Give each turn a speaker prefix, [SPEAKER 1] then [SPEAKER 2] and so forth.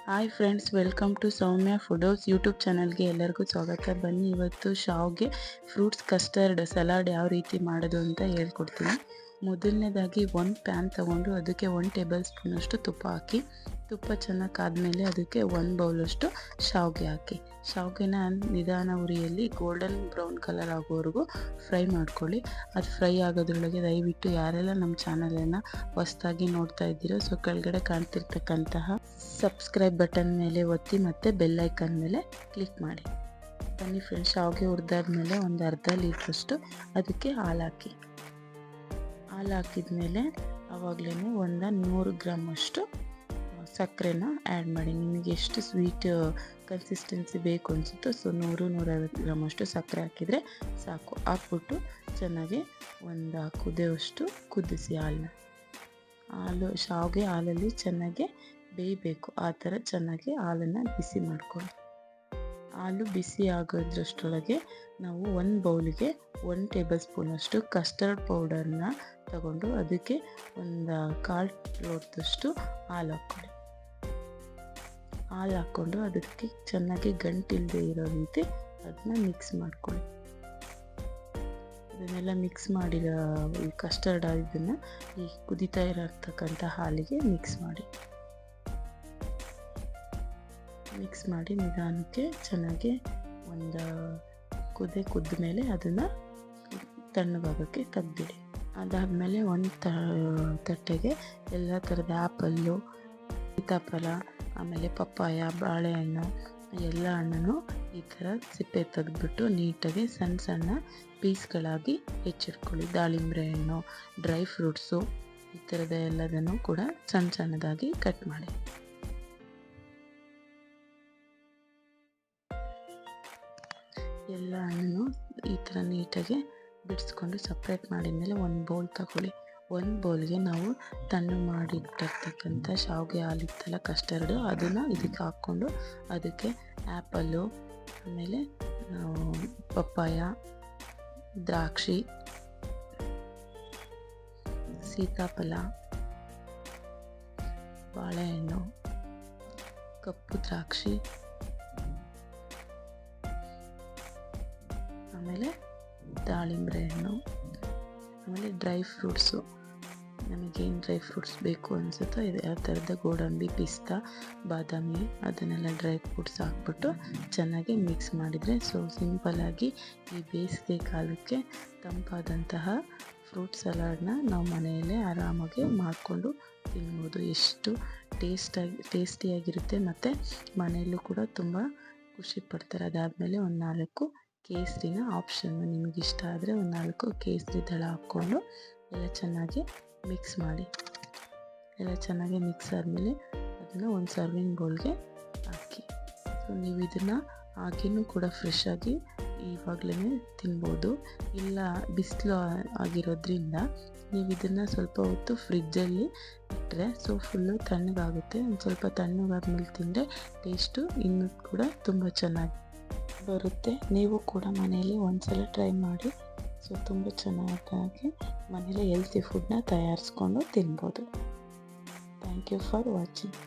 [SPEAKER 1] Hi friends, welcome to Soumya food house YouTube ಚಾನಲ್ಗೆ ಎಲ್ಲರಿಗೂ ಸ್ವಾಗತ. ಬನ್ನಿ, ಇವತ್ತು ಶಾವ್ಗೆ ಫ್ರೂಟ್ಸ್ ಕಸ್ಟರ್ಡ್ ಸಲಾಡ್ ಯಾವ ರೀತಿ ಮಾಡೋದು ಅಂತ ಹೇಳ್ಕೊಡ್ತೀನಿ. ಮೊದಲನೇದಾಗಿ ಒಂದು ಪ್ಯಾನ್ ತೊಗೊಂಡು ಅದಕ್ಕೆ 1 ಟೇಬಲ್ ಸ್ಪೂನಷ್ಟು ತುಪ್ಪ ಹಾಕಿ, ತುಪ್ಪ ಚೆನ್ನಾಗಿ ಕಾದ್ಮೇಲೆ ಅದಕ್ಕೆ 1 ಬೌಲಷ್ಟು ಶಾವ್ಗೆ ಹಾಕಿ, ಶಾವ್ಗೆನ ನಿಧಾನ ಉರಿಯಲ್ಲಿ ಗೋಲ್ಡನ್ ಬ್ರೌನ್ ಕಲರ್ ಆಗೋವರೆಗೂ ಫ್ರೈ ಮಾಡ್ಕೊಳ್ಳಿ. ಅದು ಫ್ರೈ ಆಗೋದ್ರೊಳಗೆ ದಯವಿಟ್ಟು ಯಾರೆಲ್ಲ ನಮ್ಮ ಚಾನಲನ್ನು ಹೊಸದಾಗಿ ನೋಡ್ತಾ ಇದ್ದೀರೋ ಕೆಳಗಡೆ ಕಾಣ್ತಿರ್ತಕ್ಕಂತಹ ಸಬ್ಸ್ಕ್ರೈಬ್ ಬಟನ್ ಮೇಲೆ ಒತ್ತಿ ಮತ್ತು ಬೆಲ್ ಐಕನ್ ಮೇಲೆ ಕ್ಲಿಕ್ ಮಾಡಿ. ಬನ್ನಿ ಫ್ರೆಂಡ್ಸ್, ಶಾವ್ಗೆ ಹುರಿದಾದ್ಮೇಲೆ ಒಂದು ಅರ್ಧ ಲೀಟ್ರಷ್ಟು ಅದಕ್ಕೆ ಹಾಲು ಹಾಕಿ, ಹಾಲು ಹಾಕಿದ್ಮೇಲೆ ಆವಾಗಲೇ ಒಂದು 100 ಗ್ರಾಮಷ್ಟು ಸಕ್ಕರೆನ ಆ್ಯಡ್ ಮಾಡಿ. ನಿಮಗೆ ಎಷ್ಟು ಸ್ವೀಟ್ ಕನ್ಸಿಸ್ಟೆನ್ಸಿ ಬೇಕು ಅನಿಸುತ್ತೋ 100-150 ಗ್ರಾಮಷ್ಟು ಸಕ್ಕರೆ ಹಾಕಿದರೆ ಸಾಕು. ಹಾಕ್ಬಿಟ್ಟು ಚೆನ್ನಾಗಿ ಒಂದು ಕುದಿಯೋಷ್ಟು ಕುದಿಸಿ ಹಾಲು ಶಾವ್ಗೆ ಹಾಲಲ್ಲಿ ಚೆನ್ನಾಗಿ ಬೇಯಬೇಕು. ಆ ಥರ ಚೆನ್ನಾಗಿ ಹಾಲನ್ನು ಬಿಸಿ ಮಾಡ್ಕೊಳ್ಳಿ. ಹಾಲು ಬಿಸಿ ಆಗೋದ್ರಷ್ಟರೊಳಗೆ ನಾವು 1 ಬೌಲಿಗೆ 1 ಟೇಬಲ್ ಸ್ಪೂನಷ್ಟು ಕಸ್ಟರ್ಡ್ ಪೌಡರ್ನ ತಗೊಂಡು ಅದಕ್ಕೆ ಒಂದು 1/4 ಲೋಟದಷ್ಟು ಹಾಲು ಹಾಕ್ಕೊಳ್ಳಿ. ಹಾಲು ಹಾಕ್ಕೊಂಡು ಅದಕ್ಕೆ ಚೆನ್ನಾಗಿ ಗಂಟಿಲ್ಲದೆ ಇರೋ ರೀತಿ ಅದನ್ನ ಮಿಕ್ಸ್ ಮಾಡ್ಕೊಳ್ಳಿ. ಅದನ್ನೆಲ್ಲ ಮಿಕ್ಸ್ ಮಾಡಿರೋ ಈ ಕಸ್ಟರ್ಡ್ ಇದನ್ನು ಈ ಕುದೀತಾ ಇರತಕ್ಕಂಥ ಹಾಲಿಗೆ ಮಿಕ್ಸ್ ಮಾಡಿ ನಿಧಾನಕ್ಕೆ ಚೆನ್ನಾಗಿ ಒಂದು ಕುದ್ದ ಮೇಲೆ ಅದನ್ನು ತಣ್ಣಗಾಗೋಕ್ಕೆ ತೆಗ್ದಿಡಿ. ಅದಾದಮೇಲೆ ಒಂದು ತಟ್ಟೆಗೆ ಎಲ್ಲ ಥರದ ಆ್ಯಪಲ್ಲು, ಸೀತಾಫಲ, ಆಮೇಲೆ ಪಪ್ಪಾಯ, ಬಾಳೆಹಣ್ಣು ಎಲ್ಲ ಹಣ್ಣನ್ನು ಈ ಥರ ಸಿಪ್ಪೆ ತೆಗೆದ್ಬಿಟ್ಟು ನೀಟಾಗಿ ಸಣ್ಣ ಸಣ್ಣ ಪೀಸ್ಗಳಾಗಿ ಹೆಚ್ಚಿಟ್ಕೊಳ್ಳಿ. ದಾಳಿಂಬೆ ಹಣ್ಣು, ಡ್ರೈ ಫ್ರೂಟ್ಸು ಈ ಥರದ ಎಲ್ಲದನ್ನು ಕೂಡ ಸಣ್ಣ ಸಣ್ಣದಾಗಿ ಕಟ್ ಮಾಡಿ. ಎಲ್ಲ ಹಣ್ಣು ಈ ಥರ ನೀಟಾಗಿ ಬಿಡಿಸ್ಕೊಂಡು ಸಪ್ರೇಟ್ ಮಾಡಿದ್ಮೇಲೆ ಒಂದು ಬೌಲ್ ತಗೊಳ್ಳಿ. ಒಂದು ಬೌಲ್ಗೆ ನಾವು ತಣ್ಣು ಮಾಡಿಟ್ಟಿರ್ತಕ್ಕಂಥ ಶಾವ್ಗೆ ಹಾಲಿತ್ತಲ್ಲ ಕಸ್ಟರ್ಡು, ಅದನ್ನು ಇದಕ್ಕೆ ಹಾಕ್ಕೊಂಡು ಅದಕ್ಕೆ ಆ್ಯಪಲ್ಲು, ಆಮೇಲೆ ಪಪ್ಪಾಯ, ದ್ರಾಕ್ಷಿ, ಸೀತಾಫಲ, ಬಾಳೆಹಣ್ಣು, ಕಪ್ಪು ದ್ರಾಕ್ಷಿ, ಆಮೇಲೆ ದಾಳಿಂಬೆ ಹಣ್ಣು, ಆಮೇಲೆ ಡ್ರೈ ಫ್ರೂಟ್ಸು, ನಮಗೇನು ಡ್ರೈ ಫ್ರೂಟ್ಸ್ ಬೇಕು ಅನಿಸುತ್ತೋ ಯಾವ ಥರದ ಗೋಡಂಬಿ, ಪಿಸ್ತಾ, ಬಾದಾಮಿ ಅದನ್ನೆಲ್ಲ ಡ್ರೈ ಫ್ರೂಟ್ಸ್ ಹಾಕ್ಬಿಟ್ಟು ಚೆನ್ನಾಗಿ ಮಿಕ್ಸ್ ಮಾಡಿದರೆ ಸಿಂಪಲ್ಲಾಗಿ ಈ ಬೇಸಿಗೆ ಕಾಲಕ್ಕೆ ತಂಪಾದಂತಹ ಫ್ರೂಟ್ ಸಲಾಡ್ನ ನಾವು ಮನೆಯಲ್ಲೇ ಆರಾಮಾಗಿ ಮಾಡಿಕೊಂಡು ತಿನ್ಬೋದು. ಎಷ್ಟು ಟೇಸ್ಟಿಯಾಗಿರುತ್ತೆ ಮತ್ತು ಮನೆಯಲ್ಲೂ ಕೂಡ ತುಂಬ ಖುಷಿ ಪಡ್ತಾರೆ. ಅದಾದಮೇಲೆ ಒಂದು 4 ಕೇಸರಿನ ಆಪ್ಷನ್ನು, ನಿಮಗಿಷ್ಟ ಆದರೆ ಒಂದು 4 ಕೇಸರಿ ದಳ ಹಾಕ್ಕೊಂಡು ಎಲ್ಲ ಚೆನ್ನಾಗಿ ಮಿಕ್ಸ್ ಮಾಡಿ. ಎಲ್ಲ ಚೆನ್ನಾಗಿ ಮಿಕ್ಸ್ ಆದಮೇಲೆ ಅದನ್ನು ಒಂದು ಸರ್ವಿಂಗ್ ಬೌಲ್ಗೆ ಹಾಕಿ. ಸೊ ನೀವು ಇದನ್ನು ಹಾಗೆಯೂ ಕೂಡ ಫ್ರೆಶ್ ಆಗಿ ಇವಾಗಲೇ ತಿನ್ಬೋದು. ಇಲ್ಲ ಬಿಸಿಲು ಆಗಿರೋದ್ರಿಂದ ನೀವು ಇದನ್ನು ಸ್ವಲ್ಪ ಹೊತ್ತು ಫ್ರಿಜ್ಜಲ್ಲಿ ಇಟ್ಟರೆ ಫುಲ್ಲು ತಣ್ಣಗಾಗುತ್ತೆ. ಒಂದು ಸ್ವಲ್ಪ ತಣ್ಣಗಾದ್ಮೇಲೆ ತಿಂದರೆ ಟೇಸ್ಟು ಇನ್ನೂ ಕೂಡ ತುಂಬ ಚೆನ್ನಾಗಿ ಬರುತ್ತೆ. ನೀವು ಕೂಡ ಮನೆಯಲ್ಲಿ ಒಂದ್ಸಲ ಟ್ರೈ ಮಾಡಿ. ತುಂಬ ಚೆನ್ನಾಗಿ ಮನೇಲಿ ಹೆಲ್ತಿ ಫುಡ್ನ ತಯಾರಿಸ್ಕೊಂಡು ತಿನ್ಬೋದು. Thank you for watching.